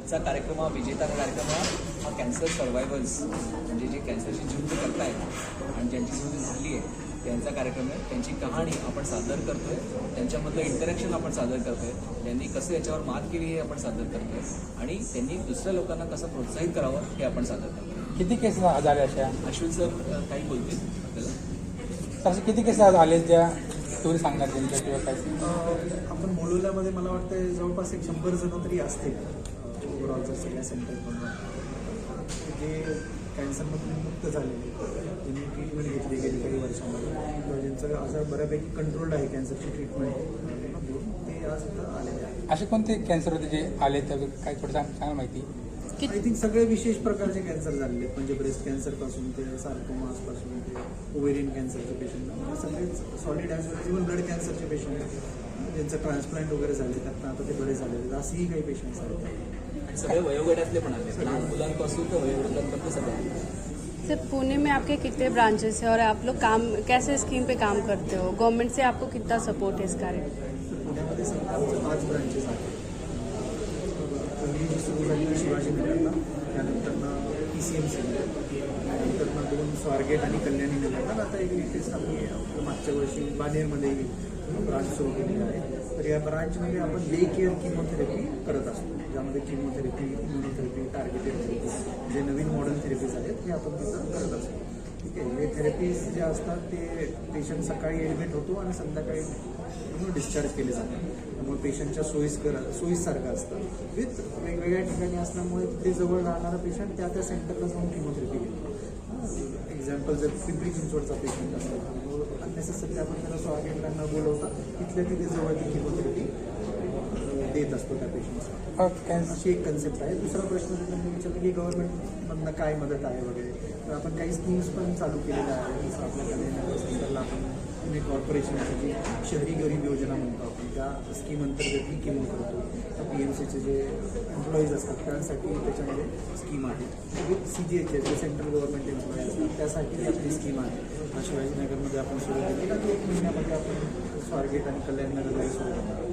आजचा कार्यक्रम हा विजेता कार्यक्रम हा कॅन्सर सर्वायव्हर्स म्हणजे जे कॅन्सरची झुंज करतायत आणि ज्यांची झुंज झाली आहे त्यांचा कार्यक्रम आहे. त्यांची कहाणी आपण सादर करतोय, त्यांच्यामधलं इंटरॅक्शन आपण सादर करतोय, त्यांनी कसं याच्यावर मात केली हे आपण सादर करतोय आणि त्यांनी दुसऱ्या लोकांना कसं प्रोत्साहित करावं हे आपण सादर करतोय. किती केसेस झाल्या अशा? अश्विन सर काही बोलतील आपल्याला. तर असे किती केसेस आले त्या तुम्ही सांगणार त्यांच्या किंवा काय? आपण बोलवल्यामध्ये मला वाटतं जवळपास 100 जण तरी असतील ओव्हरऑल जर सगळ्या सेंटरकडून जे कॅन्सरमधून मुक्त झालेले, ज्यांनी ट्रीटमेंट घेतली गेली काही वर्षामध्ये किंवा ज्यांचं असं बऱ्यापैकी कंट्रोल्ड आहे कॅन्सरची ट्रीटमेंट ते आज इथं आलेले आहे. असे कोणते कॅन्सर होते जे आले त्या काय थोडं सांगा माहिती? आय थिंक सगळे विशेष प्रकारचे कॅन्सर झालेले आहेत, म्हणजे ब्रेस्ट कॅन्सरपासून ते सार्कोमासपासून ते ओव्हेरियन कॅन्सरचे पेशंट सगळेच सॉलिड ॲज वेल इव्हन ब्लड कॅन्सरचे पेशंट ज्यांचं ट्रान्सप्लांट वगैरे झाले त्यातनं आता ते बरे झालेले आहेत, असेही काही पेशंट्स आहेत. सगळे वयोगटातले पण आले, लहान मुलांपासून तर वयोगटातले सगळे. सर पुणे में आपके कितने ब्रांचेस हैं और आप लोग काम कैसे स्कीम पे काम करते हो? गवर्नमेंट से आपको कितना सपोर्ट है इस कार्य में? पुण्यामध्ये सध्या आमचे 5 ब्रांचेस आहेत. पहिली जी सुरू झाली शिवाजीनगरला, त्यानंतर PCMC, नंतर 2 स्वारगेट आणि कल्याणी नगरला, आता एक लेटेस्ट आम्ही मागच्या वर्षी बानेरमध्ये ब्रांच सुरू केलेली आहे. तर या ब्रांचमध्ये आपण डे केअर किमोथेरपी करत असतो, ज्यामध्ये किमोथेरपी, इम्युनोथेरपी, टार्गेटेड थेरपी जे नवीन मॉडर्न थेरपीज आहेत हे आपण तिथं करत असतो. ठीक आहे, हे थेरपीज जे असतात ते पेशंट सकाळी ॲडमिट होतो आणि संध्याकाळी डिस्चार्ज केले जातात. त्यामुळे पेशंटच्या सोयीसारखं असतं. विथ वेगवेगळ्या ठिकाणी असल्यामुळे ते जवळ राहणारा पेशंट त्या सेंटरला जाऊन किमोथेरपी घेतो. एक्झाम्पल जर पिंपरी चिंचवडचा पेशंट असेल अननेसेसरी आपण त्याला स्वारगेटला न बोलवता तिथल्या तिथे जवळ ती किमोथेरपी देत असतो त्या पेशंट्सला. अशी एक कन्सेप्ट आहे. दुसरा प्रश्न त्यांनी विचारला की गव्हर्नमेंटमधनं काय मदत आहे वगैरे, तर आपण काही स्कीम्स पण चालू केलेल्या आहेत. जसं आपल्या कल्याण सेंटरला आपण पुणे कॉर्पोरेशनची जी शहरी गरीब योजना म्हणतो आपण, त्या स्कीम अंतर्गत ही किमो करतो. PMCचे जे एम्प्लॉईज असतात त्यासाठी त्याच्यामध्ये स्कीम आहे. विथ CGH जे सेंट्रल गव्हर्नमेंट एम्प्लॉई असतात त्यासाठी आपली स्कीम आहे. शिवाजीनगरमध्ये आपण सुरू केली आणि 1 महिन्यामध्ये आपण स्वारगेट आणि कल्याणनगरलाही सुरू करणार.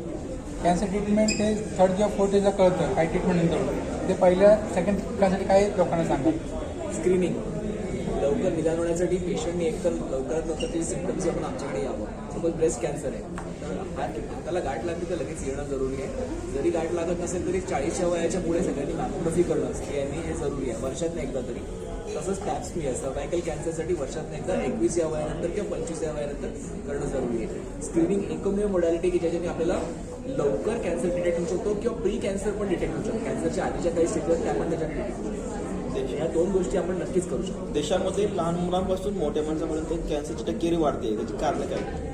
कॅन्सर ट्रीटमेंट ते 3rd किंवा 4th डेजला कळतं काही ट्रीटमेंट नंतर, ते पहिल्या सेकंड ठिकाणासाठी काय लोकांना सांगा? स्क्रीनिंग लवकर निदान होण्यासाठी पेशंटने एकतर लवकरात लवकर ते सिम्पटम्स आपण आमच्याकडे यावं. सपोज ब्रेस्ट कॅन्सर आहे तर हाताला गाठ लागली तर लगेच येणं जरुरी आहे. जरी गाठ लागत नसेल तरी 40च्या वयाच्या पुढे सगळ्यांनी मॅमोग्राफी करणं स्कॅनिंग हे जरुरी आहे वर्षातनं एकदा तरी. तसंच टॅप्समियर सर्वायकल कॅन्सरसाठी वर्षातनं एकदा 21 या वयानंतर किंवा 25 या वयानंतर करणं जरुरी आहे. स्क्रीनिंग एकमेव मोडॅलिटी की ज्याच्याने आपल्याला लवकर कॅन्सर डिटेक्ट होऊ शकतो किंवा प्री कॅन्सर पण डिटेक्ट होऊ शकतो. कॅन्सरच्या आधीच्या काही स्टेजेस त्या पण त्याच्याने डिटेक्ट होऊ शकतो. ह्या 2 गोष्टी आपण नक्कीच करू शकतो. देशामध्ये लहान मुलांपासून मोठ्या माणसापर्यंत कॅन्सरची टक्केवारी वाढते, त्याची कारण काय?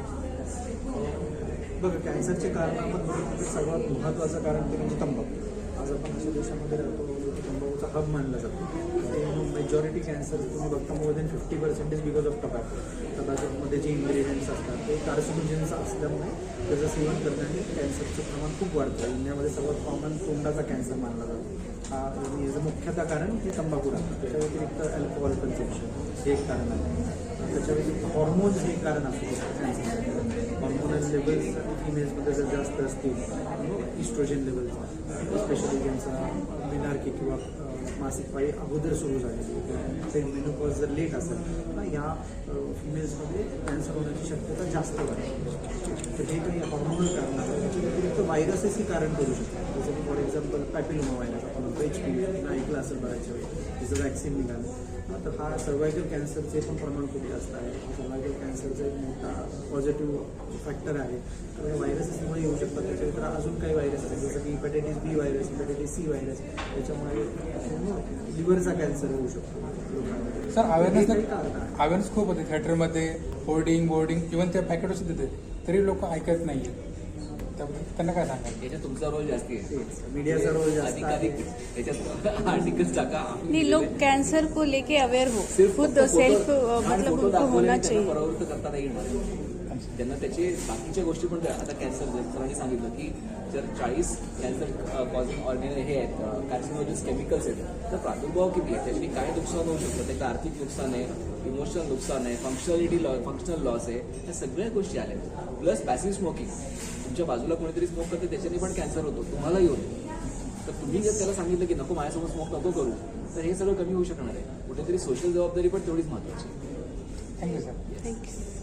बघा, कॅन्सरचे कारण आपण बघितलं तर सर्वात महत्त्वाचं कारण ते म्हणजे तंबाखू. आज आपण अशा देशामध्ये राहतो तंबाखूचा हब मानला जातो. ते मेजॉरिटी कॅन्सर तुम्ही बघता more than 50% because of tobacco. टबॅकोमध्ये जे इन्ग्रेडियंट्स असतात ते कार्सिनोजेन्स असल्यामुळे त्याचं सेवन करण्याने कॅन्सरचं प्रमाण खूप वाढतं. इंडियामध्ये सर्वात कॉमन तोंडाचा कॅन्सर मानला जातो. याचं मुख्यतः कारण हे तंबाखू राहतं. त्याच्या व्यतिरिक्त अल्कोहोल कन्झम्पशन हे एक कारण आहे. त्याच्या व्यतिरिक्त हॉर्मोन्स हे एक कारण असू शकतं कॅन्सरसाठी. हॉर्मोनल लेवल्स फिमेल्समध्ये जर जास्त असतील इस्ट्रोजन लेवल्स स्पेशली ज्यांचा मिनार्की किंवा मासिक पाळी अगोदर सुरू झालेली ते मेनोपॉज जर लेट असेल तर या फिमेल्समध्ये कॅन्सर होण्याची शक्यता जास्त वाढते. तर हे काही हॉर्मोनल कारण आहे. त्याच्या व्यतिरिक्त व्हायरसेसही कारण करू शकतात. जसं की फॉर एक्झाम्पल पॅपिलोमा व्हायरस आपण म्हणतो HPV ऐकलं असेल बऱ्याचशा वेळी, त्याचं वॅक्सिन निघालं. तर हा सर्वायकल कॅन्सरचे पण प्रमाण खूप जास्त आहे. सर्वायकल कॅन्सरचा एक मोठा पॉझिटिव्ह फॅक्टर आहे. तर या व्हायरसेसमुळे येऊ शकतात. त्याच्यानंतर अजून काही व्हायरस आहेत जसं की hepatitis B virus, hepatitis C virus, त्याच्यामुळे लिव्हरचा कॅन्सर होऊ शकतो. सर अवेअरनेस खूप होते थिएटरमध्ये, होर्डिंग बोर्डिंग इव्हन त्या पॅकेट सुद्धा देते, तरी लोक ऐकत नाही. त्याबद्दल त्यांना काय सांगा? याच्यात तुमचा रोल जास्ती आहे, मीडियाचा रोल जास्त अधिकाधिक त्याच्यात आर्टिकल्स टाका. नहीं, लोग कैंसर को लेके अवेयर हो, खुद सेल्फ मतलब उनको होना चाहिए. प्रवृत्त करता नाही येणार. त्यांना त्याचे बाकीच्या गोष्टी पण द्या. आता कॅन्सर सरांनी सांगितलं की जर 40 कॅन्सर कॉझिंग ऑर्गॅनिक हे आहेत कार्सिनोजेन्स केमिकल्स आहेत तर प्रादुर्भाव किती आहे, त्याच्याने काय नुकसान होऊ शकतं. त्याचं आर्थिक नुकसान आहे, इमोशनल नुकसान आहे, फंक्शनल लॉस आहे, या सगळ्या गोष्टी आल्या. प्लस पॅसिव्ह स्मोकिंग, तुमच्या बाजूला कोणीतरी स्मोक करते त्याच्याने पण कॅन्सर होतो, तुम्हालाही होतो. तर तुम्ही जर त्याला सांगितलं की नको माझ्यासमोर स्मोक नको करू तर हे सगळं कमी होऊ शकणार आहे. कुठेतरी सोशल जबाबदारी पण तेवढीच महत्वाची आहे. Thank you sir. Thank you.